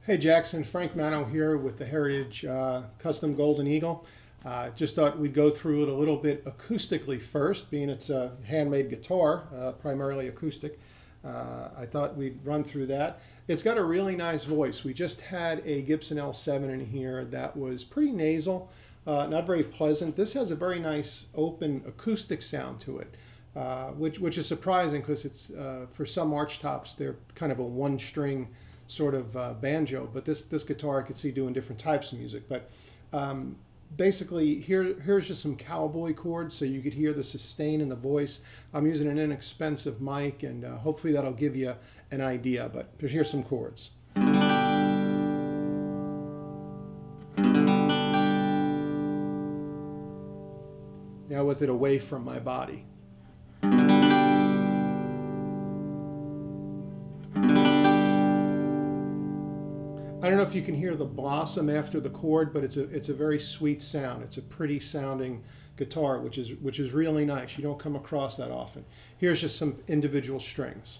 Hey Jackson, Frank Mano here with the Heritage Custom Golden Eagle. Just thought we'd go through it a little bit acoustically first, being it's a handmade guitar, primarily acoustic. I thought we'd run through that. It's got a really nice voice. We just had a Gibson L7 in here that was pretty nasal, not very pleasant. This has a very nice open acoustic sound to it, which is surprising because it's for some Archtops they're kind of a one-string sort of banjo, but this guitar I could see doing different types of music. But basically here's just some cowboy chords so you could hear the sustain in the voice. I'm using an inexpensive mic, and hopefully that'll give you an idea, but here's some chords. Now with it away from my body. I don't know if you can hear the blossom after the chord, but it's a very sweet sound. It's a pretty sounding guitar, which is really nice. You don't come across that often. Here's just some individual strings.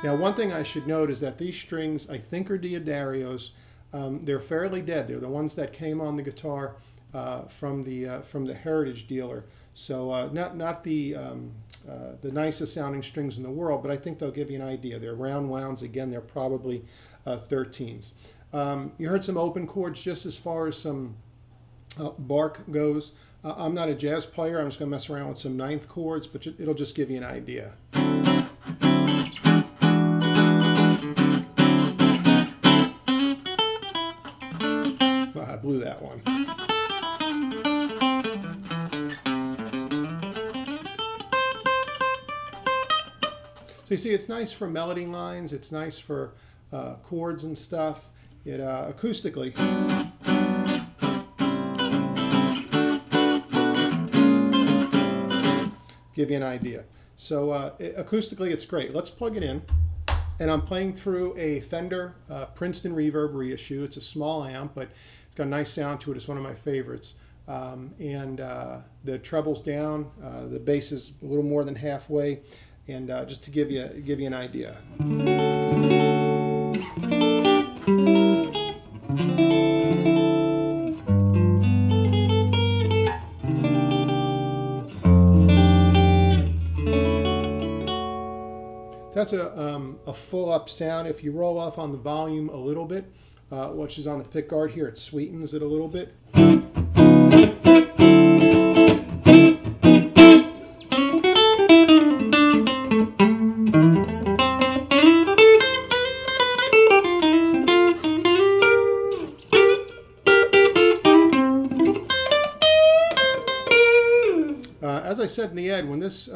Now, one thing I should note is that these strings, I think, are Diodario's. They're fairly dead. They're the ones that came on the guitar from the Heritage dealer. So not the nicest sounding strings in the world, but I think they'll give you an idea. They're round wounds. Again, they're probably 13s. You heard some open chords just as far as some bark goes. I'm not a jazz player. I'm just going to mess around with some ninth chords, but it'll just give you an idea. I blew that one. So you see, it's nice for melody lines. It's nice for chords and stuff. It acoustically. Give you an idea. So acoustically, it's great. Let's plug it in. And I'm playing through a Fender Princeton Reverb reissue. It's a small amp, but it's got a nice sound to it. It's one of my favorites. The treble's down, the bass is a little more than halfway, and just to give you an idea. That's a full up sound. If you roll off on the volume a little bit, which is on the pick guard here, it sweetens it a little bit. As I said in the ad, when this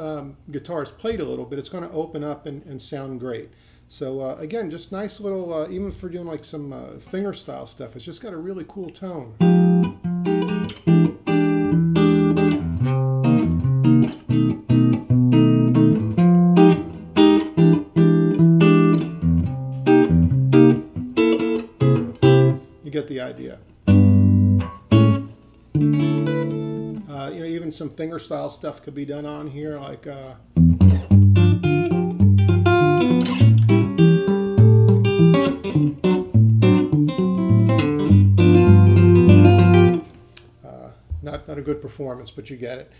guitar is played a little bit, it's going to open up and sound great. So again, just nice little, even for doing like some fingerstyle stuff, it's just got a really cool tone. You get the idea. You know, even some fingerstyle stuff could be done on here, like not a good performance, but you get it.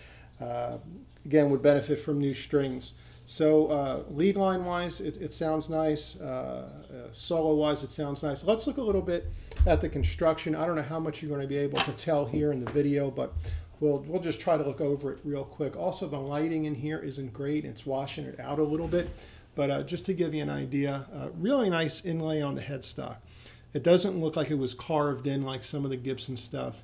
Again, would benefit from new strings. So lead line wise, it sounds nice. Solo wise, it sounds nice. Let's look a little bit at the construction. I don't know how much you're going to be able to tell here in the video, but we'll just try to look over it real quick. Also, the lighting in here isn't great. It's washing it out a little bit, but just to give you an idea, really nice inlay on the headstock. It doesn't look like it was carved in like some of the Gibson stuff.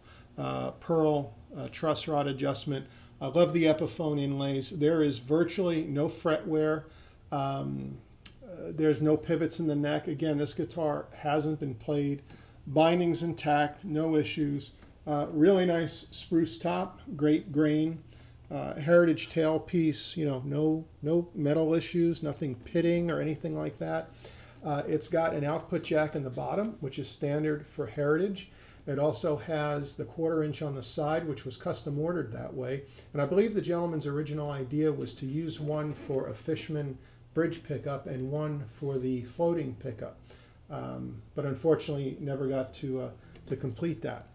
Pearl truss rod adjustment. I love the Epiphone inlays. There is virtually no fret wear. There's no pivots in the neck. Again, this guitar hasn't been played. Binding's intact, no issues. Really nice spruce top, great grain. Heritage tailpiece, you know, no metal issues, nothing pitting or anything like that. It's got an output jack in the bottom, which is standard for Heritage. It also has the 1/4 inch on the side, which was custom ordered that way. And I believe the gentleman's original idea was to use one for a Fishman bridge pickup and one for the floating pickup. But unfortunately never got to complete that.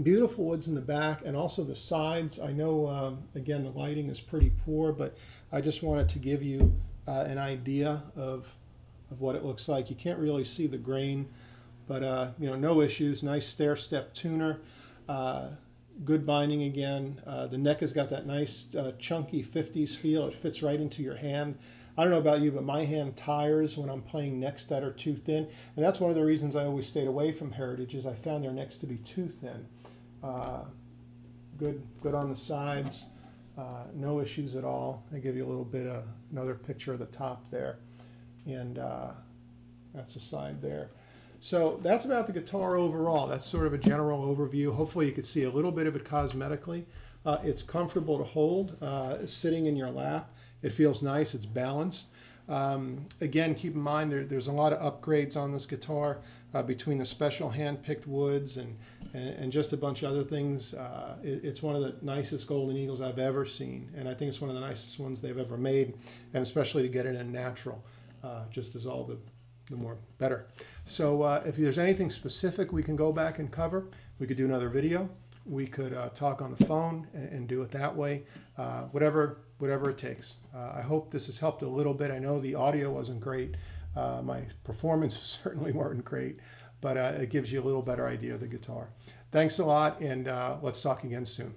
Beautiful woods in the back and also the sides. I know, again, the lighting is pretty poor, but I just wanted to give you an idea of what it looks like. You can't really see the grain, but you know, no issues. Nice stair-step tuner. Good binding again. The neck has got that nice chunky 50s feel. It fits right into your hand. I don't know about you, but my hand tires when I'm playing necks that are too thin. And that's one of the reasons I always stayed away from Heritage, is I found their necks to be too thin. Good on the sides. No issues at all. I give you a little bit of another picture of the top there. And that's the side there. So that's about the guitar overall. That's sort of a general overview. Hopefully you could see a little bit of it cosmetically. It's comfortable to hold, sitting in your lap. It feels nice, it's balanced. Again, keep in mind there's a lot of upgrades on this guitar between the special hand-picked woods and just a bunch of other things. It's one of the nicest Golden Eagles I've ever seen, and I think it's one of the nicest ones they've ever made, and especially to get it in natural, just as all the more better. So if there's anything specific we can go back and cover, we could do another video. We could talk on the phone and do it that way, whatever it takes. I hope this has helped a little bit. I know the audio wasn't great. My performances certainly weren't great, but it gives you a little better idea of the guitar. Thanks a lot, and let's talk again soon.